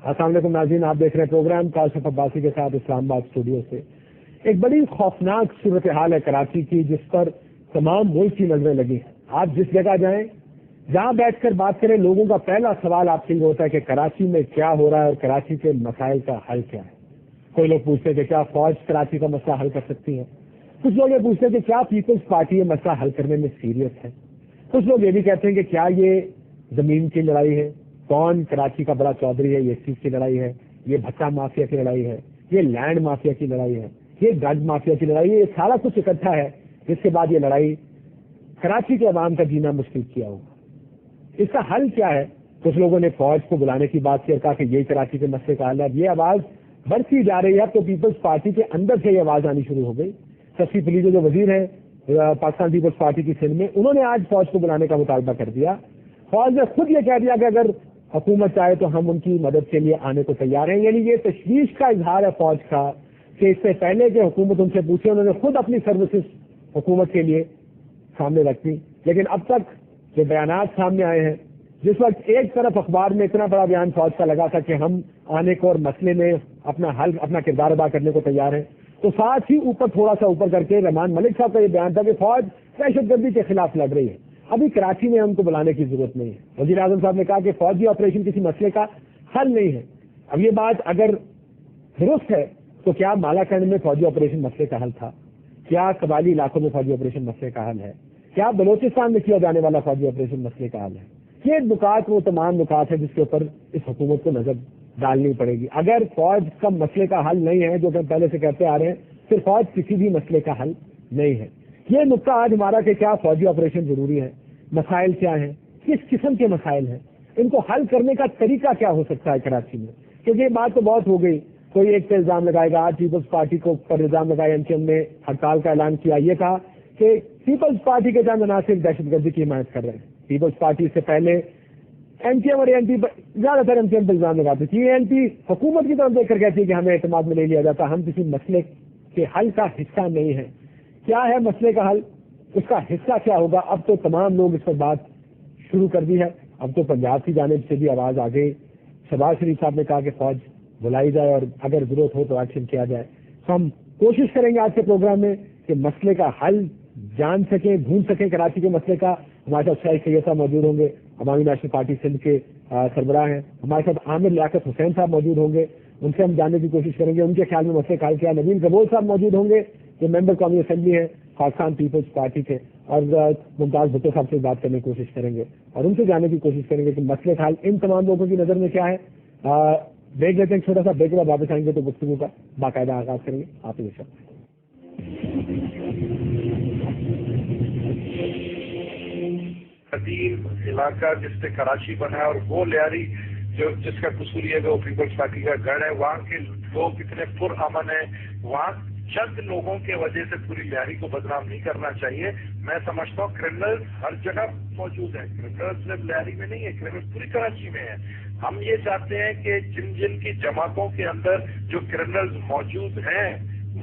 السلام علیکم ناظرین، آپ دیکھ رہے ہیں پروگرام کاشف عباسی کے ساتھ اسلام آباد اسٹوڈیو سے۔ ایک بڑی خوفناک صورتحال ہے کراچی کی، جس پر تمام ملک کی نظریں لگی ہیں۔ آپ جس جگہ جائیں، جہاں بیٹھ کر بات کریں، لوگوں کا پہلا سوال آپ سے یہ ہوتا ہے کہ کراچی میں کیا ہو رہا ہے اور کراچی کے مسائل کا حل کیا ہے۔ کوئی لوگ پوچھتے ہیں کہ کیا فوج کراچی کا مسئلہ حل کر سکتی ہے، کچھ لوگ یہ پوچھتے ہیں کہ کیا پیپلز پارٹی یہ مسئلہ حل کرنے میں سیریس ہے، کچھ لوگ یہ بھی کہتے ہیں کہ کیا یہ زمین کی لڑائی ہے، کون کراچی کا بڑا چودھری ہے، یہ اس چیز کی لڑائی ہے، یہ بھٹا مافیا کی لڑائی ہے، یہ لینڈ مافیا کی لڑائی ہے، یہ ڈرگ مافیا کی لڑائی ہے۔ یہ سارا کچھ اکٹھا ہے، جس کے بعد یہ لڑائی کراچی کے عوام کا جینا مشکل کیا ہوگا۔ اس کا حل کیا ہے؟ کچھ لوگوں نے فوج کو بلانے کی بات کی اور کہا کہ یہ کراچی کے مسئلے کا حل ہے۔ اب یہ آواز بڑھتی جا رہی ہے، تو پیپلز پارٹی کے اندر سے یہ آواز آنی شروع ہو گئی۔ شفیع پلیدو جو وزیر ہیں پاکستان پیپلز پارٹی کی سندھ میں، انہوں نے آج فوج کو بلانے کا مطالبہ کر دیا۔ فوج نے خود یہ کہہ دیا کہ اگر حکومت چاہے تو ہم ان کی مدد کے لیے آنے کو تیار ہیں۔ یعنی یہ تشویش کا اظہار ہے فوج کا کہ اس سے پہلے کہ حکومت ان سے پوچھے، انہوں نے خود اپنی سروسز حکومت کے لیے سامنے رکھ دی۔ لیکن اب تک جو بیانات سامنے آئے ہیں، جس وقت ایک طرف اخبار میں اتنا بڑا بیان فوج کا لگا تھا کہ ہم آنے کو اور مسئلے میں اپنا کردار ادا کرنے کو تیار ہیں، تو ساتھ ہی تھوڑا سا اوپر کر کے رحمان ملک صاحب کا یہ بیان تھا کہ فوج دہشت گردی کے خلاف لڑ رہی ہے، ابھی کراچی میں ہم کو بلانے کی ضرورت نہیں ہے۔ وزیر اعظم صاحب نے کہا کہ فوجی آپریشن کسی مسئلے کا حل نہیں ہے۔ اب یہ بات اگر درست ہے تو کیا مالا کنڈ میں فوجی آپریشن مسئلے کا حل تھا؟ کیا قبائلی علاقوں میں فوجی آپریشن مسئلے کا حل ہے؟ کیا بلوچستان میں کیا جانے والا فوجی آپریشن مسئلے کا حل ہے؟ یہ نکات وہ تمام نکات ہیں جس کے اوپر اس حکومت کو نظر ڈالنی پڑے گی۔ اگر فوج کا مسئلے کا حل نہیں ہے، جو کہ پہلے سے کہتے آ رہے ہیں، پھر فوج کسی بھی مسئلے کا حل نہیں ہے۔ یہ نقطہ آج ہمارا کہ کیا فوجی آپریشن ضروری ہے، مسائل کیا ہیں، کس قسم کے مسائل ہیں، ان کو حل کرنے کا طریقہ کیا ہو سکتا ہے کراچی میں۔ کیونکہ یہ بات تو بہت ہو گئی، کوئی ایک پہ الزام لگائے گا۔ آج پیپلز پارٹی کو پر الزام لگایا، ایم نے ہڑتال کا اعلان کیا، یہ کہا کہ پیپلز پارٹی کے چند عناصر دہشت گردی کی حمایت کر رہے ہیں۔ پیپلز پارٹی سے پہلے ایم اور این پی زیادہ تر ایم پہ الزام لگاتے تھے، یہ این پی حکومت کی طرف دیکھ کر کہتی ہے کہ ہمیں اعتماد میں نہیں لیا جاتا، ہم کسی مسئلے کے حل کا حصہ نہیں ہے۔ کیا ہے مسئلے کا حل، اس کا حصہ کیا ہوگا؟ اب تو تمام لوگ اس پر بات شروع کر دی ہے۔ اب تو پنجاب کی جانب سے بھی آواز آ گئی۔ شہباز شریف صاحب نے کہا کہ فوج بلائی جائے اور اگر ضرورت ہو تو ایکشن کیا جائے۔ تو ہم کوشش کریں گے آج کے پروگرام میں کہ مسئلے کا حل جان سکیں، ڈھونڈ سکیں کراچی کے مسئلے کا۔ ہمارے ساتھ شاہد سید صاحب موجود ہوں گے، عوامی نیشنل پارٹی سندھ کے سربراہ ہیں۔ ہمارے ساتھ عامر لیاقت حسین صاحب موجود ہوں گے، ان سے ہم جاننے کی کوشش کریں گے ان کے خیال میں مسئلے کا حل کیا۔ نوین گبول صاحب موجود ہوں گے جو ممبر قومی اسمبلی ہیں پاکستان پیپلز پارٹی کے، اور ممتاز بھٹو صاحب سے بات کرنے کی کوشش کریں گے اور ان سے جاننے کی کوشش کریں گے کہ مسئلے کا حل ان تمام لوگوں کی نظر میں کیا ہے۔ دیکھ لیتے ہیں چھوٹا سا بریک کے بعد واپس آئیں گے تو گفتگو کا باقاعدہ آغاز کریں گے۔ آپ یہ سب قدیم علاقہ جس سے کراچی بنا ہے، اور وہ لیاری جس کا قصور یہ ہے وہ پیپلز پارٹی کا گڑھ ہے، وہاں کے لوگ اتنے پرامن ہیں، وہاں چند لوگوں کی وجہ سے پوری لیاری کو بدنام نہیں کرنا چاہیے۔ میں سمجھتا ہوں کرمنل ہر جگہ موجود ہے، کرمنل صرف لیاری میں نہیں ہے، کرمنل پوری کراچی میں ہے۔ ہم یہ چاہتے ہیں کہ جن کی جماعتوں کے اندر جو کرمنل موجود ہیں،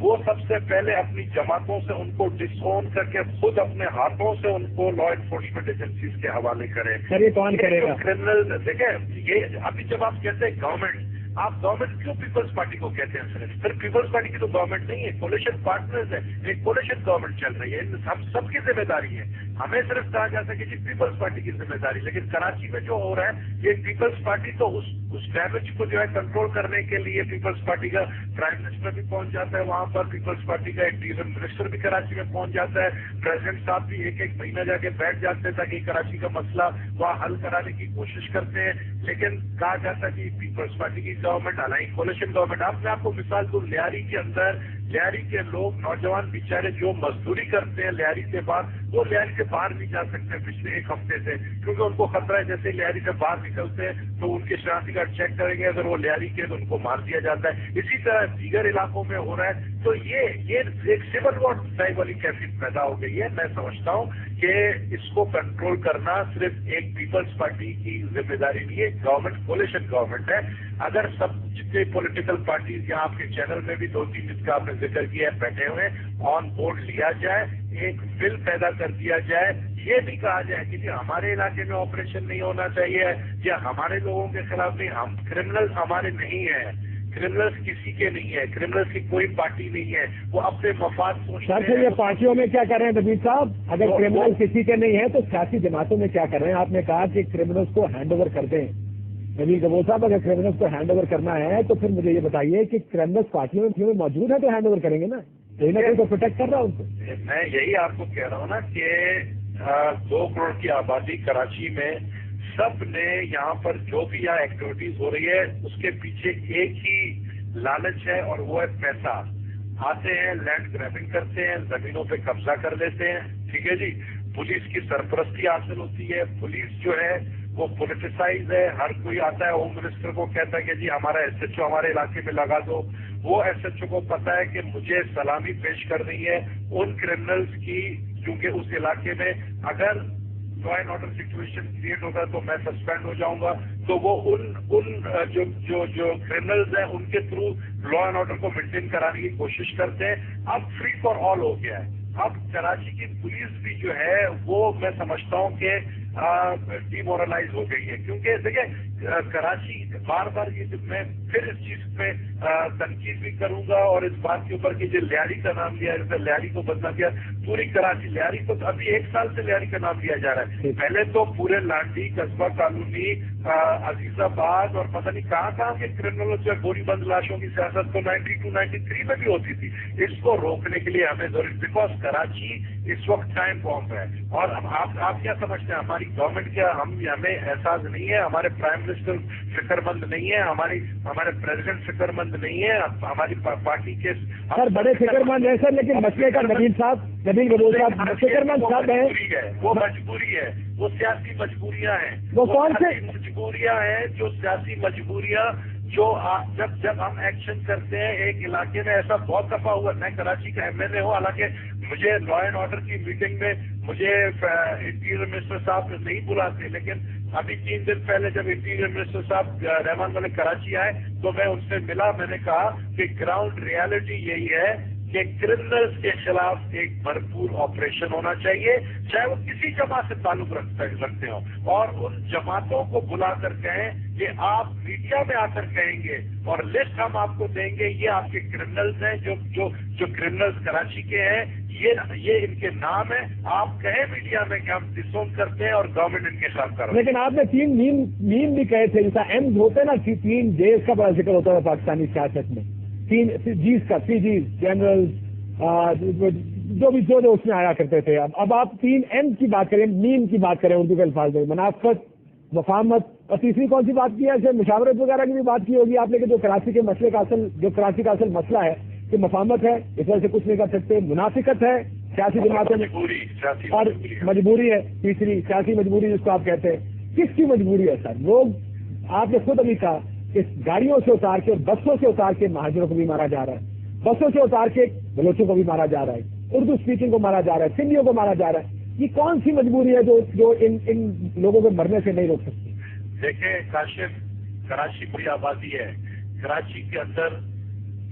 وہ سب سے پہلے اپنی جماعتوں سے ان کو ڈسون کر کے خود اپنے ہاتھوں سے ان کو لا انفورسمنٹ ایجنسیز کے حوالے کریں۔ کون کرے گا؟ کرمنل دیکھیں، یہ ابھی جب آپ کہتے ہیں گورنمنٹ، آپ گورنمنٹ کیوں پیپلز پارٹی کو کہتے ہیں؟ صرف پیپلز پارٹی کی تو گورنمنٹ نہیں ہے، کولیشن پارٹنرز ہے، ایک کولیشن گورنمنٹ چل رہی ہے، ہم سب کی ذمہ داری ہے۔ ہمیں صرف کہا جاتا ہے کہ جی پیپلز پارٹی کی ذمہ داری، لیکن کراچی میں جو ہو رہا ہے یہ پیپلز پارٹی تو اس ڈیمیج کو جو ہے کنٹرول کرنے کے لیے پیپلز پارٹی کا پرائم منسٹر بھی پہنچ جاتا ہے وہاں پر، پیپلز پارٹی کا انٹیریئر منسٹر بھی کراچی میں پہنچ جاتا ہے، پریزیڈنٹ صاحب بھی ایک مہینہ جا کے بیٹھ جاتے ہیں تاکہ کراچی کا مسئلہ وہاں حل کرانے کی کوشش کرتے ہیں۔ لیکن کہا جاتا ہے کہ پیپلز پارٹی کی گورنمنٹ، حالانکہ کولیشن گورنمنٹ۔ اب میں آپ کو مثال دوں، لیاری کے اندر لیاری کے لوگ نوجوان بیچارے جو مزدوری کرتے ہیں لیاری کے بعد، وہ لیاری سے باہر نہیں جا سکتے پچھلے ایک ہفتے سے، کیونکہ ان کو خطرہ ہے جیسے لیاری سے باہر نکلتے ہیں تو ان کے شناختی کارڈ چیک کریں گے، اگر وہ لیاری کے تو ان کو مار دیا جاتا ہے۔ اسی طرح دیگر علاقوں میں ہو رہا ہے، تو یہ ایک سول وار ٹائپ والی کیفیت پیدا ہو گئی ہے۔ میں سمجھتا ہوں کہ اس کو کنٹرول کرنا صرف ایک پیپلز پارٹی کی ذمہ داری نہیں ہے، گورنمنٹ کولیشن گورنمنٹ ہے۔ اگر سب جتنے پولیٹیکل پارٹیز یہاں آپ کے چینل میں بھی 2-3 جس کا آپ نے ذکر کیا ہے بیٹھے ہوئے آن بورڈ لیا جائے، ایک بل پیدا کر دیا جائے، یہ بھی کہا جائے کہ جی ہمارے علاقے میں آپریشن نہیں ہونا چاہیے یا ہمارے لوگوں کے خلاف نہیں، ہم کرمنل ہمارے نہیں ہیں، کرمنلز کسی کے نہیں ہے، کرمنلز کی کوئی پارٹی نہیں ہے، وہ اپنے مفاد سوچتے ہیں۔ سر یہ پارٹیوں میں کیا کر رہے ہیں نبیل صاحب؟ اگر کرمنل کسی کے نہیں ہے تو سیاسی جماعتوں میں کیا کر رہے ہیں؟ آپ نے کہا کہ کرمنلز کو ہینڈ اوور کر دیں۔ نبیل کپور صاحب اگر کرمنلز کو ہینڈ اوور کرنا ہے تو پھر مجھے یہ بتائیے کہ کرمنلز پارٹیوں میں موجود ہیں تو ہینڈ اوور کریں گے نا، کہیں نہ کہیں تو پروٹیکٹ کر رہا ہوں ان کو۔ میں یہی آپ کو کہہ رہا ہوں نا کہ 2 کروڑ کی آبادی کراچی میں، سب نے یہاں پر جو بھی یہاں ایکٹیویٹیز ہو رہی ہے اس کے پیچھے ایک ہی لالچ ہے اور وہ ہے پیسہ۔ آتے ہیں، لینڈ گریبنگ کرتے ہیں، زمینوں پہ قبضہ کر لیتے ہیں، ٹھیک ہے جی، پولیس کی سرپرستی حاصل ہوتی ہے، پولیس جو ہے وہ پولیٹیسائز ہے، ہر کوئی آتا ہے ہوم منسٹر کو کہتا ہے کہ جی ہمارا ایس ایچ او ہمارے علاقے میں لگا دو، وہ ایس ایچ او کو پتا ہے کہ مجھے سلامی پیش کرنی ہے ان کرمنلز کی، کیونکہ اس علاقے میں اگر law and order situation create ہوگا تو میں سسپینڈ ہو جاؤں گا، تو وہ ان جو کرمنلز ہیں ان کے تھرو لا اینڈ آرڈر کو مینٹین کرانے کی کوشش کرتے ہیں۔ اب فری فار آل ہو گیا ہے۔ اب کراچی کی پولیس بھی جو ہے وہ میں سمجھتا ہوں کہ ڈی مورلائز ہو گئی ہے، کیونکہ دیکھیں کراچی بار بار یہ میں پھر اس چیز پہ تنقید بھی کروں گا اور اس بات کے اوپر کہ جو لیاری کا نام لیا جیسے لیاری کو بدلا گیا، پوری کراچی لیاری کو ابھی 1 سال سے لیاری کا نام لیا جا رہا ہے، پہلے تو پورے لانڈی، قصبہ کالونی، عزیز آباد اور پتہ نہیں کہاں کے کرمنلوں سے گولی بند لاشوں کی سیاست تو 92 93 میں بھی ہوتی تھی۔ اس کو روکنے کے لیے ہمیں ضروری، بیکاز کراچی اس وقت ٹائم بام ہے، اور اب آپ کیا سمجھتے ہیں ہماری گورنمنٹ کیا ہمیں احساس نہیں ہے، ہمارے پرائم منسٹر فکر مند نہیں ہے، ہمارے پریزیڈنٹ فکر مند نہیں ہے، ہماری پارٹی کے سر بڑے فکر مند ہیں سر، لیکن مسئلے کا نبیل کپور صاحب فکر مند سب ہیں، وہ مجبوری ہے، وہ سیاسی مجبوریاں ہیں، وہ کون سے مجبوریاں ہیں جو سیاسی مجبوریاں جو جب ہم ایکشن کرتے ہیں ایک علاقے میں، ایسا بہت دفعہ ہوا، میں کراچی کا ایم ایل اے ہوں، حالانکہ مجھے لا اینڈ آرڈر کی میٹنگ میں مجھے انٹیریئر منسٹر صاحب نہیں بلاتے، لیکن ابھی 3 دن پہلے جب انٹیریئر منسٹر صاحب رحمان ملک کراچی آئے تو میں ان سے ملا، میں نے کہا کہ گراؤنڈ ریالٹی یہی ہے کہ کرمنلز کے خلاف ایک بھرپور آپریشن ہونا چاہیے، چاہے وہ کسی جماعت سے تعلق رکھتے ہوں، اور ان جماعتوں کو بلا کر کہیں کہ آپ میڈیا میں آ کر کہیں گے اور لسٹ ہم آپ کو دیں گے، یہ آپ کے کرمنلز ہیں جو کرمنلز کراچی کے ہیں، یہ ان کے نام ہے، آپ کہیں میڈیا میں کہ ہم ڈسون کرتے ہیں اور گورنمنٹ ان کے خلاف کر رہے ہیں۔ لیکن آپ نے 3 میم بھی کہے تھے، جیسا ایم ہوتے نا، 3 جیز کا بڑا ذکر ہوتا ہے پاکستانی سیاست میں، 3 جیز کا، 3 جیز جنرل جو اس میں آیا کرتے تھے، اب آپ 3 ایم کی بات کریں، میم کی بات کریں اردو کے الفاظ میں، منافقت، مفاہمت، اور تیسری کون سی بات کی ہے؟ ایسے مشاورت وغیرہ کی بھی بات کی ہوگی آپ نے، کہ جو کراچی کے مسئلے کا کراچی کا اصل مسئلہ ہے کہ مفاہمت ہے، اس وجہ سے کچھ نہیں کر سکتے، منافقت ہے سیاسی جماعتوں میں، اور مجبوری ہے تیسری، سیاسی مجبوری جس کو آپ کہتے ہیں۔ کس کی مجبوری ہے سر؟ لوگ، آپ نے خود ابھی کہا کہ گاڑیوں سے اتار کے، بسوں سے اتار کے مہاجروں کو بھی مارا جا رہا ہے، بسوں سے اتار کے بلوچوں کو بھی مارا جا رہا ہے، اردو اسپیکنگ کو مارا جا رہا ہے، سندھیوں کو مارا جا رہا ہے، یہ کون سی مجبوری ہے جو ان لوگوں کو مرنے سے نہیں روک سکتی؟ دیکھیں کاشف، کراچی بڑی آبادی ہے، کراچی کے اندر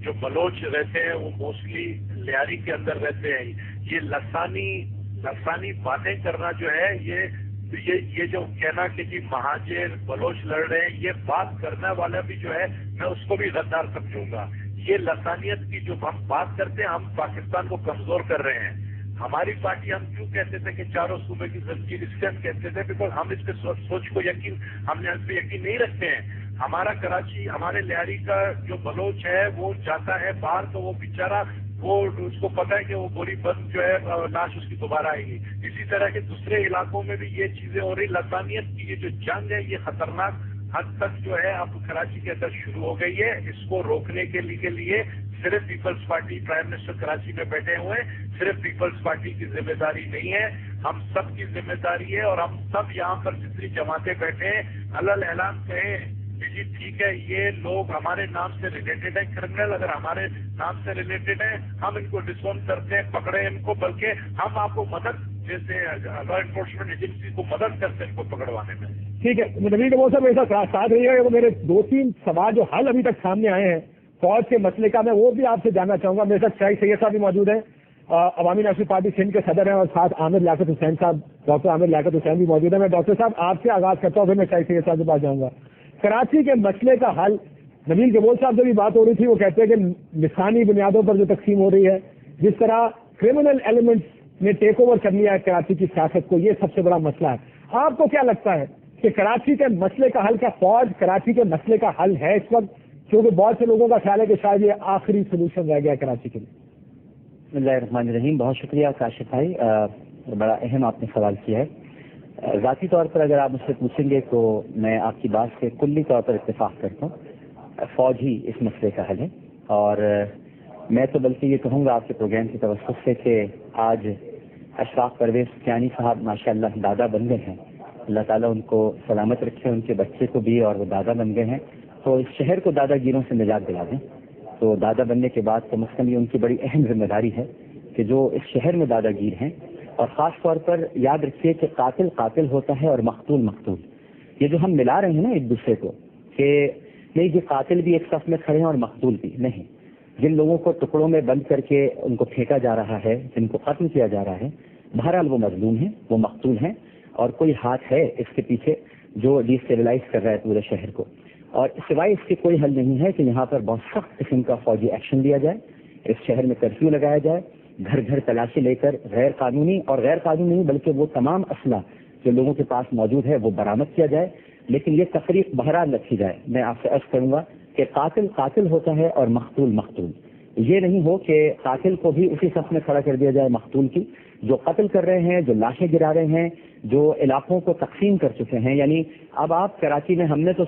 جو بلوچ رہتے ہیں وہ موسٹلی لیاری کے اندر رہتے ہیں، یہ لسانی باتیں کرنا جو ہے، یہ جو کہنا کہ جی مہاجر بلوچ لڑ رہے ہیں، یہ بات کرنے والا بھی جو ہے میں اس کو بھی غدار سمجھوں گا۔ یہ لسانیت کی جو ہم بات کرتے ہیں، ہم پاکستان کو کمزور کر رہے ہیں۔ ہماری پارٹی، ہم کیوں کہتے تھے کہ چاروں صوبے کی زنجیر، اس لیے ہم کہتے تھے بیکاز ہم اس پہ سوچ کو ہم نے اس پہ یقین نہیں رکھتے ہیں۔ ہمارا کراچی، ہمارے لیاری کا جو بلوچ ہے وہ جاتا ہے باہر تو وہ بیچارہ، وہ اس کو پتا ہے کہ وہ گولی بند جو ہے لاش اس کی دوبارہ آئے گی۔ اسی طرح کے دوسرے علاقوں میں بھی یہ چیزیں ہو رہی۔ لسانیت کی یہ جو جنگ ہے یہ خطرناک حد تک جو ہے اب کراچی کے اندر شروع ہو گئی ہے۔ اس کو روکنے کے لیے صرف پیپلز پارٹی، پرائم منسٹر کراچی میں بیٹھے ہوئے ہیں، صرف پیپلز پارٹی کی ذمہ داری نہیں ہے، ہم سب کی ذمہ داری ہے، اور ہم سب یہاں پر جتنی جماعتیں بیٹھے ہیں علل اعلان کہیں کہ جی ٹھیک ہے یہ لوگ ہمارے نام سے ریلیٹڈ ہیں، کرمنل اگر ہمارے نام سے ریلیٹڈ ہیں ہم ان کو ڈسون کرتے ہیں، پکڑے ان کو، بلکہ ہم آپ کو مدد جیسے لا انفورسمنٹ ایجنسی کو مدد کرتے ہیں ان کو پکڑوانے میں۔ ٹھیک ہے، نبیل کپور صاحب ایسا ساتھ رہی ہے، میرے 2-3 سوال جو حل ابھی تک سامنے آئے ہیں فوج کے مسئلے کا، میں وہ بھی آپ سے جاننا چاہوں گا۔ میرے ساتھ شاہد سید صاحب بھی موجود ہیں، عوامی نیشنل پارٹی سندھ کے صدر ہیں اور ساتھ عامر لیاقت حسین صاحب، ڈاکٹر عامر لیاقت حسین بھی موجود ہیں. میں ڈاکٹر صاحب آپ سے آغاز کرتا ہوں، پھر میں شاہد سید صاحب کے پاس جاؤں گا. کراچی کے مسئلے کا حل، نبیل گبول صاحب سے بھی بات ہو رہی تھی، وہ کہتے ہیں کہ لسانی بنیادوں پر جو تقسیم ہو رہی ہے، جس طرح کرمنل ایلیمنٹس نے ٹیک اوور کر لیا ہے کراچی کی سیاست کو، یہ سب سے بڑا مسئلہ ہے. آپ کو کیا لگتا ہے کہ کراچی کے مسئلے کا حل، کیا فوج کراچی کے مسئلے کا حل ہے اس وقت؟ کیونکہ بہت سے لوگوں کا خیال ہے کہ شاید یہ آخری سولوشن رہ گیا کراچی کے لیے. بسم اللہ الرحمن الرحیم. بہت شکریہ کاشف بھائی، بڑا اہم آپ نے سوال کیا ہے. ذاتی طور پر اگر آپ مجھ سے پوچھیں گے تو میں آپ کی بات سے کلی طور پر اتفاق کرتا ہوں. فوج ہی اس مسئلے کا حل ہے، اور میں تو بلکہ یہ کہوں گا آپ کے پروگرام کی توسط سے کہ آج اشفاق پرویز سفیانی صاحب ماشاء اللہ دادا بن گئے ہیں. اللہ تعالیٰ ان کو سلامت رکھے، ان کے بچے کو بھی، اور وہ دادا بن گئے ہیں. تو اس شہر کو دادا گیروں سے نجات دلا دیں. تو دادا بننے کے بعد کم از کم یہ ان کی بڑی اہم ذمہ داری ہے کہ جو اس شہر میں دادا گیر ہیں، اور خاص طور پر یاد رکھیے کہ قاتل قاتل ہوتا ہے اور مقتول مقتول. یہ جو ہم ملا رہے ہیں نا ایک دوسرے کو، کہ نہیں یہ قاتل بھی ایک صف میں کھڑے ہیں اور مقتول بھی نہیں. جن لوگوں کو ٹکڑوں میں بند کر کے ان کو پھینکا جا رہا ہے، جن کو ختم کیا جا رہا ہے، بہرحال وہ مظلوم ہیں، وہ مقتول ہیں، اور کوئی ہاتھ ہے اس کے پیچھے جو ڈی اسٹیبلائز کر رہا ہے پورے شہر کو. اور سوائے اس کے کوئی حل نہیں ہے کہ یہاں پر بہت سخت قسم کا فوجی ایکشن لیا جائے، اس شہر میں کرفیو لگایا جائے، گھر گھر تلاشی لے کر غیر قانونی اور غیر قانونی نہیں بلکہ وہ تمام اسلحہ جو لوگوں کے پاس موجود ہے وہ برآمد کیا جائے. لیکن یہ تفریق بہرحال رکھی جائے. میں آپ سے عرض کروں گا کہ قاتل قاتل ہوتا ہے اور مقتول مقتول. یہ نہیں ہو کہ قاتل کو بھی اسی صف میں کھڑا کر دیا جائے مقتول کی. جو قتل کر رہے ہیں، جو لاشیں گرا رہے ہیں، جو علاقوں کو تقسیم کر چکے ہیں. یعنی اب آپ کراچی میں، ہم نے تو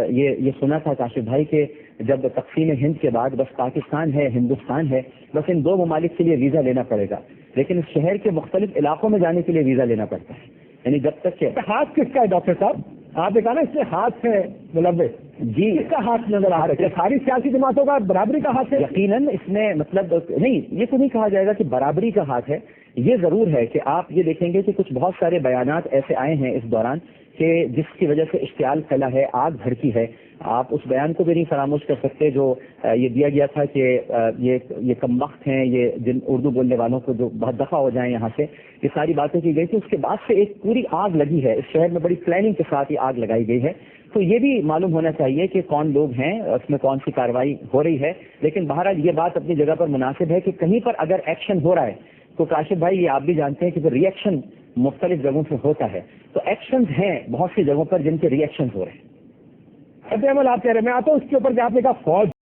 یہ سنا تھا کاشف بھائی کہ جب تقسیم ہند کے بعد بس پاکستان ہے، ہندوستان ہے، بس ان دو ممالک کے لیے ویزا لینا پڑے گا. لیکن اس شہر کے مختلف علاقوں میں جانے کے لیے ویزا لینا پڑتا ہے. یعنی جب تک کہ ہاتھ کس کا ہے ڈاکٹر صاحب؟ آپ نے کہا نا اس میں ہاتھ ہے ملوث، جی کس کا ہاتھ نظر آ رہا ہے؟ ساری سیاسی جماعتوں کا برابری کا ہاتھ ہے؟ یقیناً اس میں مطلب نہیں، یہ تو نہیں کہا جائے گا کہ برابری کا ہاتھ ہے. یہ ضرور ہے کہ آپ یہ دیکھیں گے کہ کچھ بہت سارے بیانات ایسے آئے ہیں اس دوران کہ جس کی وجہ سے اشتعال پھیلا ہے، آگ بھڑکی ہے. آپ اس بیان کو بھی نہیں فراموش کر سکتے جو یہ دیا گیا تھا کہ یہ کم وقت ہیں، یہ جن اردو بولنے والوں کو جو بہت دفعہ ہو جائیں یہاں سے، یہ ساری باتیں کی گئی تھی. اس کے بعد سے ایک پوری آگ لگی ہے اس شہر میں، بڑی پلاننگ کے ساتھ یہ آگ لگائی گئی ہے. تو یہ بھی معلوم ہونا چاہیے کہ کون لوگ ہیں، اس میں کون سی کارروائی ہو رہی ہے. لیکن بہرحال یہ بات اپنی جگہ پر مناسب ہے کہ کہیں پر اگر ایکشن ہو رہا ہے تو کاشف بھائی یہ آپ بھی جانتے ہیں کہ پھر ری ایکشن مختلف جگہوں سے ہوتا ہے. تو ایکشنز ہیں بہت سی جگہوں پر جن کے ری ایکشن ہو رہے ہیں. عمل آپ کہہ رہے ہیں، میں آتا ہوں اس کے اوپر کہ آپ نے کہا فوج